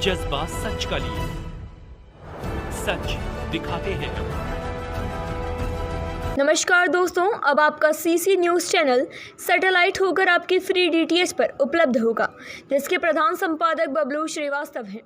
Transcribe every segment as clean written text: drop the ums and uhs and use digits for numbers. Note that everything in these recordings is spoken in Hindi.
जज्बा सच का लिए, सच दिखाते हैं। नमस्कार दोस्तों, अब आपका सीसी न्यूज़ चैनल सैटेलाइट होकर आपकी फ्री डीटीएच पर उपलब्ध होगा, जिसके प्रधान संपादक बबलू श्रीवास्तव हैं।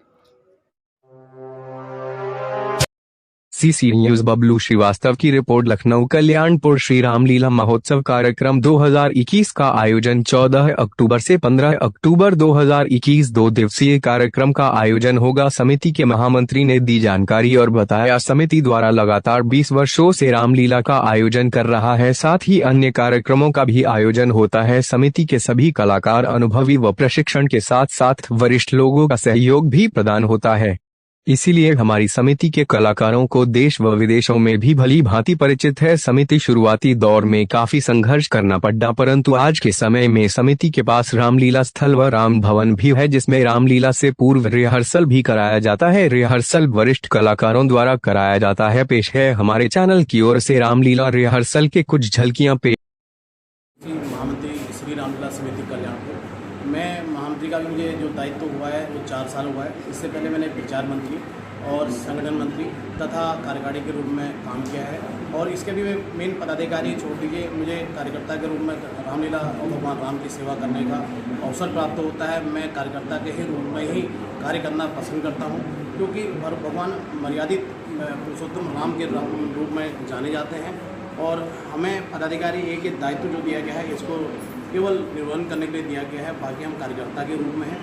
सीसी न्यूज़ बबलू श्रीवास्तव की रिपोर्ट। लखनऊ कल्याणपुर श्री रामलीला महोत्सव कार्यक्रम 2021 का आयोजन 14 अक्टूबर से 15 अक्टूबर 2021 2 दिवसीय कार्यक्रम का आयोजन होगा। समिति के महामंत्री ने दी जानकारी और बताया, समिति द्वारा लगातार 20 वर्षों से रामलीला का आयोजन कर रहा है, साथ ही अन्य कार्यक्रमों का भी आयोजन होता है। समिति के सभी कलाकार अनुभवी व प्रशिक्षण के साथ साथ वरिष्ठ लोगों का सहयोग भी प्रदान होता है। इसीलिए हमारी समिति के कलाकारों को देश व विदेशों में भी भली भांति परिचित है। समिति शुरुआती दौर में काफी संघर्ष करना पड़ा, परंतु आज के समय में समिति के पास रामलीला स्थल व राम भवन भी है, जिसमें रामलीला से पूर्व रिहर्सल भी कराया जाता है। रिहर्सल वरिष्ठ कलाकारों द्वारा कराया जाता है। पेश है हमारे चैनल की ओर से रामलीला रिहर्सल के कुछ झलकियां पे। महामंत्री श्री रामलीला समिति कल्याणपुर, मैं महामंत्री का भी मुझे जो दायित्व हुआ है वो 4 साल हुआ है। इससे पहले मैंने प्रचार मंत्री और संगठन मंत्री तथा कार्यकारी के रूप में काम किया है, और इसके भी मेन पदाधिकारी छोड़ दीजिए, मुझे कार्यकर्ता के रूप में रामलीला और भगवान राम की सेवा करने का अवसर प्राप्त होता है। मैं कार्यकर्ता के ही रूप में ही कार्य करना पसंद करता हूँ, क्योंकि भगवान मर्यादित पुरुषोत्तम राम के रूप में जाने जाते हैं, और हमें पदाधिकारी एक दायित्व जो दिया गया है इसको केवल निर्वहन करने के लिए दिया गया है, बाकी हम कार्यकर्ता के रूप में हैं।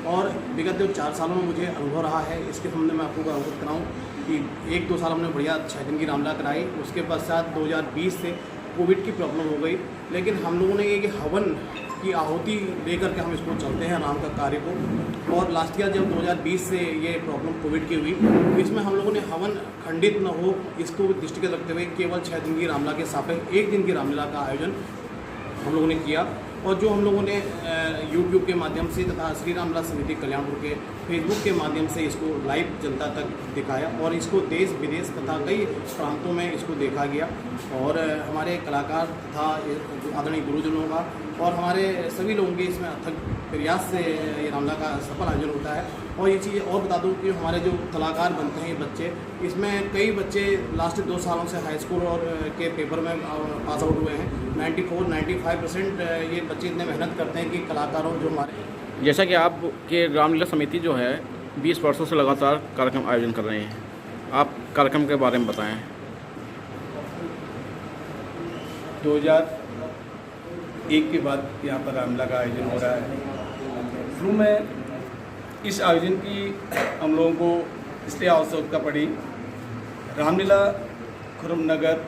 और विगत जो 4 सालों में मुझे अनुभव रहा है, इसके संबंध में आपको अवगत कराऊँ कि 1-2 साल हमने बढ़िया 6 दिन की रामलीला कराई। उसके पश्चात 2020 से कोविड की प्रॉब्लम हो गई, लेकिन हम लोगों ने एक हवन की आहुति लेकर के हम इसको चलते हैं राम का कार्य को। और लास्ट ईयर जब 2020 से ये प्रॉब्लम कोविड की हुई, इसमें हम लोगों ने हवन खंडित न हो इसको दृष्टिगत रखते हुए केवल 6 दिन की रामलीला के सापेक्ष 1 दिन की रामलीला का आयोजन हम लोगों ने किया। और जो हम लोगों ने यूट्यूब के माध्यम से तथा श्री रामलीला समिति कल्याणपुर के फेसबुक के माध्यम से इसको लाइव जनता तक दिखाया, और इसको देश विदेश तथा कई प्रांतों में इसको देखा गया। और हमारे कलाकार तथा आदरणीय गुरुजनों का और हमारे सभी लोगों के इसमें अथक प्रयास से ये रामलीला का सफल आयोजन होता है। और ये चीज़ और बता दूं कि हमारे जो कलाकार बनते हैं ये बच्चे, इसमें कई बच्चे लास्ट 2 सालों से हाई स्कूल और के पेपर में पास आउट हुए हैं। 94-95% ये बच्चे इतने मेहनत करते हैं कि कलाकारों जो हमारे, जैसा कि आप के रामलीला समिति जो है 20 वर्षों से लगातार कार्यक्रम आयोजन कर रहे हैं, आप कार्यक्रम के बारे में बताएं। 2001 के बाद यहाँ पर रामलीला का आयोजन हो रहा है। शुरू में इस आयोजन की हम लोगों को इसलिए आवश्यकता पड़ी, रामलीला खुरमनगर,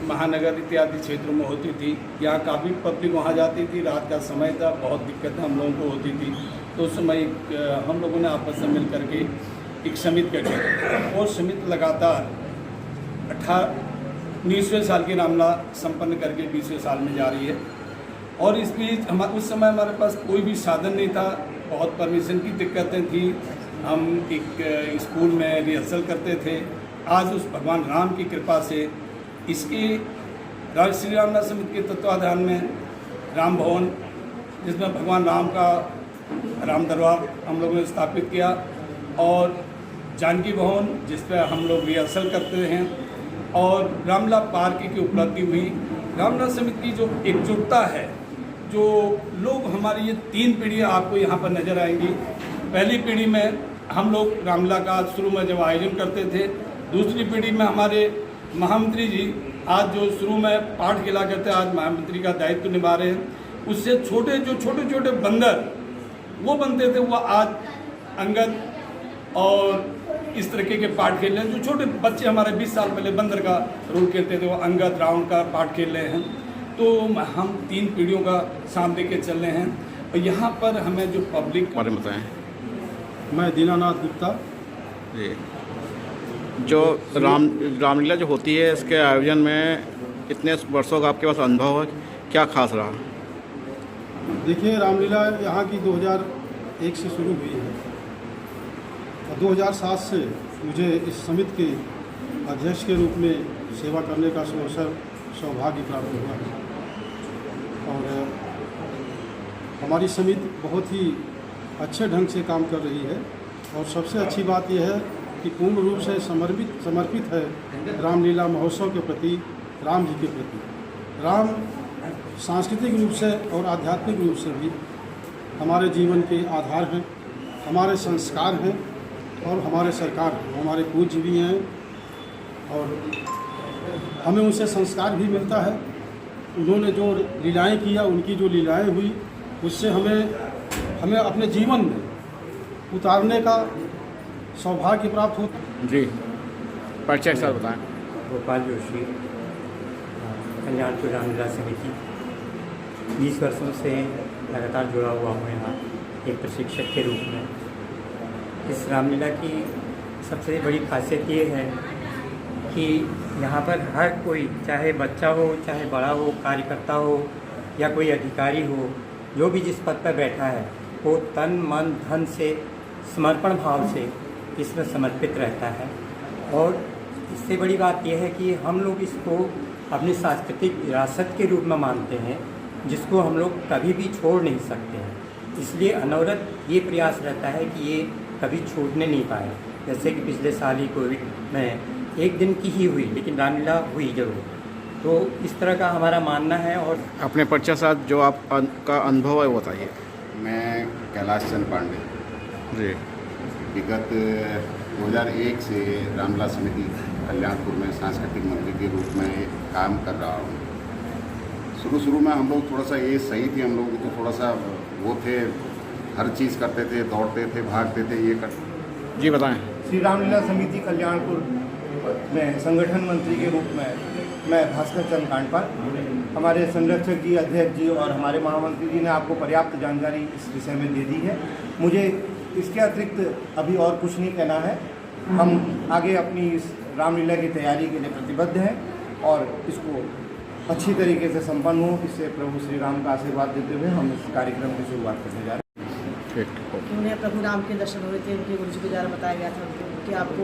महानगर इत्यादि क्षेत्रों में होती थी। यहाँ काफ़ी पब्लिक वहाँ जाती थी, रात का समय था, बहुत दिक्कतें हम लोगों को होती थी। तो उस समय हम लोगों ने आपस में मिल करके एक समिति गठित की, और समिति लगातार 19वें साल की रामलीला संपन्न करके 20वें साल में जा रही है। और इस बीच उस समय हमारे पास कोई भी साधन नहीं था, बहुत परमिशन की दिक्कतें थी। हम एक स्कूल में रिहर्सल करते थे। आज उस भगवान राम की कृपा से इसकी श्री रामलीला समिति के तत्वाधान में राम भवन, जिसमें भगवान राम का राम दरबार हम लोगों ने स्थापित किया, और जानकी भवन जिस पर हम लोग रिहर्सल करते हैं, और रामलीला पार्क की उपलब्धि हुई। रामलीला समिति की जो एकजुटता है, जो लोग हमारी ये 3 पीढ़ियाँ आपको यहाँ पर नज़र आएंगी। पहली पीढ़ी में हम लोग रामलीला का शुरू में जब आयोजन करते थे, दूसरी पीढ़ी में हमारे महामंत्री जी आज जो शुरू में पाठ खेला करते हैं, आज महामंत्री का दायित्व निभा रहे हैं। उससे छोटे छोटे बंदर वो बनते थे, वो आज अंगद और इस तरीके के पाठ खेल रहे हैं। जो छोटे बच्चे हमारे 20 साल पहले बंदर का रोल खेलते थे, वो अंगद रावण का पाठ खेल रहे हैं। तो हम 3 पीढ़ियों का सामने के चल रहे हैं। और यहाँ पर हमें जो पब्लिक बारे में बताएं। मैं दीनानाथ गुप्ता जी। जो रामलीला जो होती है, इसके आयोजन में इतने वर्षों का आपके पास अनुभव है, क्या खास रहा? देखिए, रामलीला यहाँ की 2001 से शुरू हुई है, और 2007 से मुझे इस समिति के अध्यक्ष के रूप में सेवा करने का सौभाग्य प्राप्त हुआ है। और हमारी समिति बहुत ही अच्छे ढंग से काम कर रही है। और सबसे अच्छी बात यह है कि पूर्ण रूप से समर्पित है रामलीला महोत्सव के प्रति, राम जी के प्रति। राम सांस्कृतिक रूप से और आध्यात्मिक रूप से भी हमारे जीवन के आधार हैं, हमारे संस्कार हैं और हमारे सरकार हैं, हमारे पूज्य भी हैं और हमें उनसे संस्कार भी मिलता है। उन्होंने जो लीलाएं किया, उनकी जो लीलाएं हुई, उससे हमें अपने जीवन में उतारने का सौभाग्य प्राप्त होता। जी, परिचय सर बताएं। गोपाल जोशी, कल्याणपुर रामलीला समिति। 20 वर्षों से लगातार जुड़ा हुआ हूँ यहाँ एक प्रशिक्षक के रूप में। इस रामलीला की सबसे बड़ी खासियत ये है कि यहाँ पर हर कोई, चाहे बच्चा हो, चाहे बड़ा हो, कार्यकर्ता हो या कोई अधिकारी हो, जो भी जिस पद पर बैठा है, वो तन मन धन से, समर्पण भाव से इसमें समर्पित रहता है। और इससे बड़ी बात यह है कि हम लोग इसको अपनी सांस्कृतिक विरासत के रूप में मानते हैं, जिसको हम लोग कभी भी छोड़ नहीं सकते हैं। इसलिए अनवरत ये प्रयास रहता है कि ये कभी छूटने नहीं पाए। जैसे कि पिछले साल ही कोविड में एक दिन की ही हुई, लेकिन रामलीला हुई जरूर। तो इस तरह का हमारा मानना है। और अपने परिचय साथ जो आपका अनुभव है वो बताइए। मैं कैलाश चंद पांडे, जी, विगत 2001 से रामलीला समिति कल्याणपुर में सांस्कृतिक मंत्री के रूप में काम कर रहा हूँ। शुरू में हम लोग थोड़ा सा ये सही थी, हम लोग तो थोड़ा सा वो थे, हर चीज़ करते थे, दौड़ते थे, भागते थे, ये कर। जी बताएं। श्री रामलीला समिति कल्याणपुर में संगठन मंत्री के रूप में मैं भास्कर चंद कांडपाल, हमारे संरक्षक जी, अध्यक्ष जी और हमारे महामंत्री जी ने आपको पर्याप्त जानकारी इस विषय में दे दी है। मुझे इसके अतिरिक्त अभी और कुछ नहीं कहना है। हम आगे अपनी इस रामलीला की तैयारी के लिए प्रतिबद्ध हैं और इसको अच्छी तरीके से संपन्न हो, इससे प्रभु श्री राम का आशीर्वाद देते हुए हम इस कार्यक्रम की शुरुआत करने जा रहे हैं। उन्हें प्रभु राम के दर्शन हुए थे, उनके गुरु जी के द्वारा बताया गया था कि आपको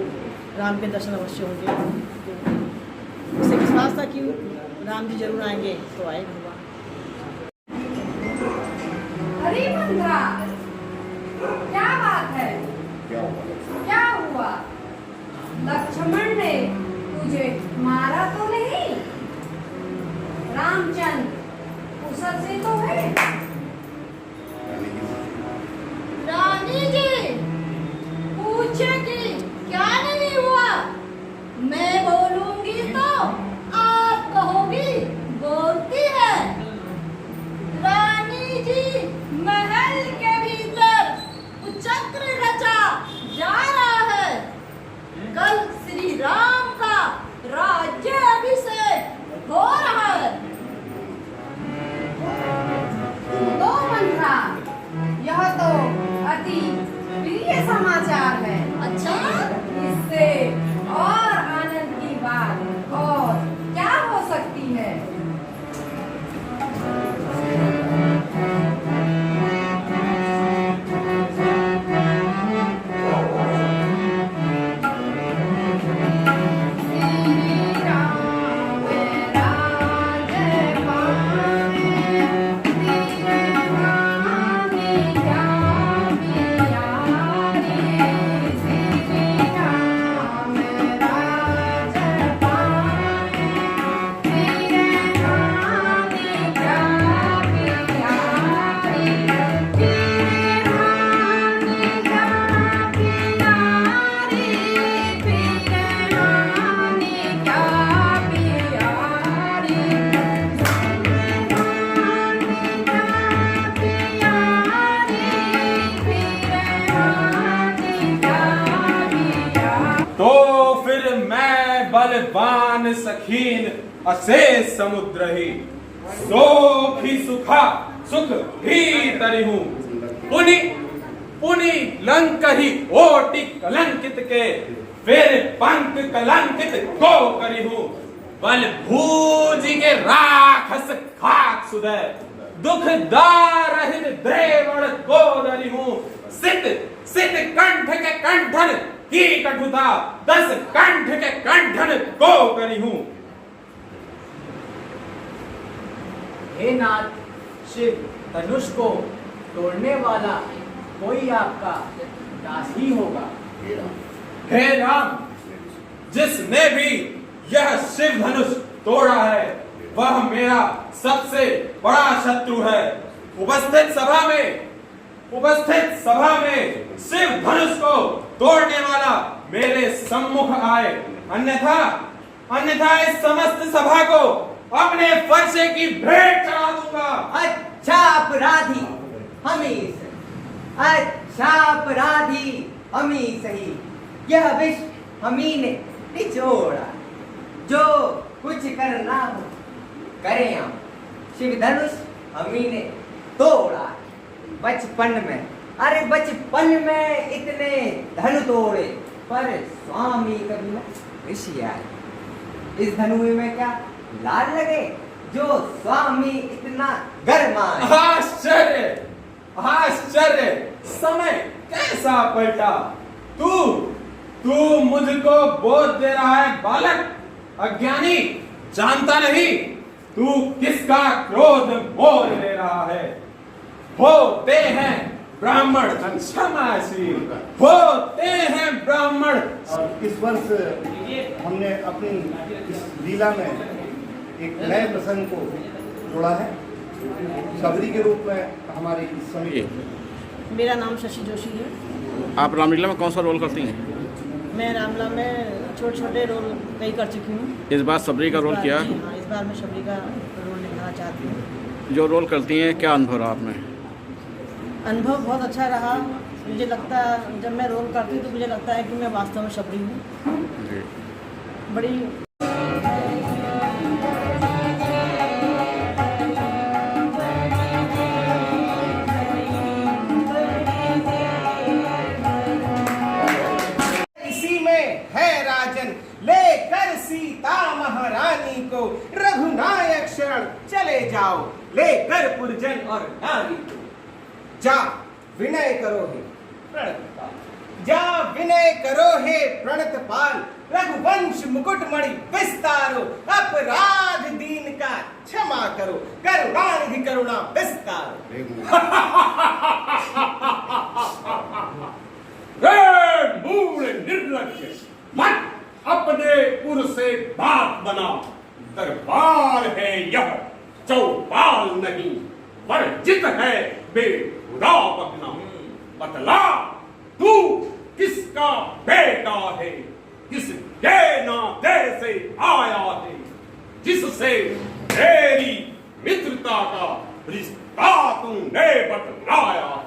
राम के दर्शन अवश्य होंगे। तो उसे विश्वास था कि राम जी जरूर आएंगे, तो आए भगवान। अरे मंद्रा, क्या बात है? क्या हुआ? लक्ष्मण ने तुझे मारा तो नहीं? रामचंद्र कुशल से तो है? रानी जी पूछे कि क्या नहीं हुआ? मैं बोलूंगी तो आप कहोगी बोलती है। रानी जी महल के भीतर चक्र रचा जा रहा है। कल श्री राम का राज्याभिषेक हो रहा है। तो मंत्रा, यह तो अति प्रिय समाचार है। अच्छा, इससे और आनंद की बात और क्या हो सकती है? बलवान सखीन अशेष समुद्र ही, सोख ही सुखा सुख ही तरिहूं। पुनि लंक ही ओटि कलंकित के, फिर पंख कलंकित को करिहूं। बल भूज के राखस खाक सुदय, दुख दारहित द्रेवण को दरिहूं। सित कंठ के कंठन की कटुता, 10 कंठ के कंठन को करिहूं। हे नाथ शिव, धनुष को तोड़ने वाला कोई आपका दास ही होगा। हे राम, जिसने भी यह शिव धनुष तोड़ा है वह मेरा सबसे बड़ा शत्रु है। उपस्थित सभा में शिव धनुष को तोड़ने वाला मेरे सम्मुख आए, अन्यथा इस समस्त सभा को अपने फरसे की भेंट चढ़ा दूंगा। अच्छा अपराधी हम ही सही, यह विष हम ही ने निचोड़ा, जो कुछ करना हो करें हम। शिव धनुष हम ही ने तोड़ा बचपन में इतने धनु तोड़े, पर स्वामी कभी न ऋषि आए। इस धनु में क्या लाल लगे जो स्वामी इतना गरमाए। आश्चर्य, समय कैसा पलटा। तू मुझको बोध दे रहा है बालक, अज्ञानी, जानता नहीं तू किसका क्रोध मोल ले रहा है। होते हैं ब्राह्मण क्षमाशील, होते हैं ब्राह्मण। और इस वर्ष हमने अपनी इस लीला में एक नए प्रसंग को जोड़ा है। सबरी के रूप में हमारी इस समिति। मेरा नाम शशि जोशी है। आप रामलीला में कौन सा रोल करती हैं? मैं रामलीला में छोटे रोल कई कर चुकी हूँ। इस बार सबरी का रोल किया? हाँ, इस बार मैं सबरी का रोल निभाना चाहती हूँ। जो रोल करती हैं क्या अनुभव रहा आपने? अनुभव बहुत अच्छा रहा। मुझे लगता है जब मैं रोल करती हूँ तो मुझे लगता है कि मैं वास्तव में सबरी हूँ। बड़ी लेकर सीता महारानी को रघुनायक शरण चले जाओ, लेकर पुरजन और नारी को। जा विनय करो हे प्रणत पाल, रघुवंश मुकुटमणि विस्तारो। अपराध दीन का क्षमा करो, करुणानिधि करुणा विस्तारो। मूल निर्लज्ज, मत अपने पुर से बात बना। दरबार है यह चौपाल नहीं, वर्जित है बेहुदा बकना। बतला तू किसका बेटा है, किस नाते से आया है, जिससे तेरी मित्रता का रिश्ता तूने बतलाया है।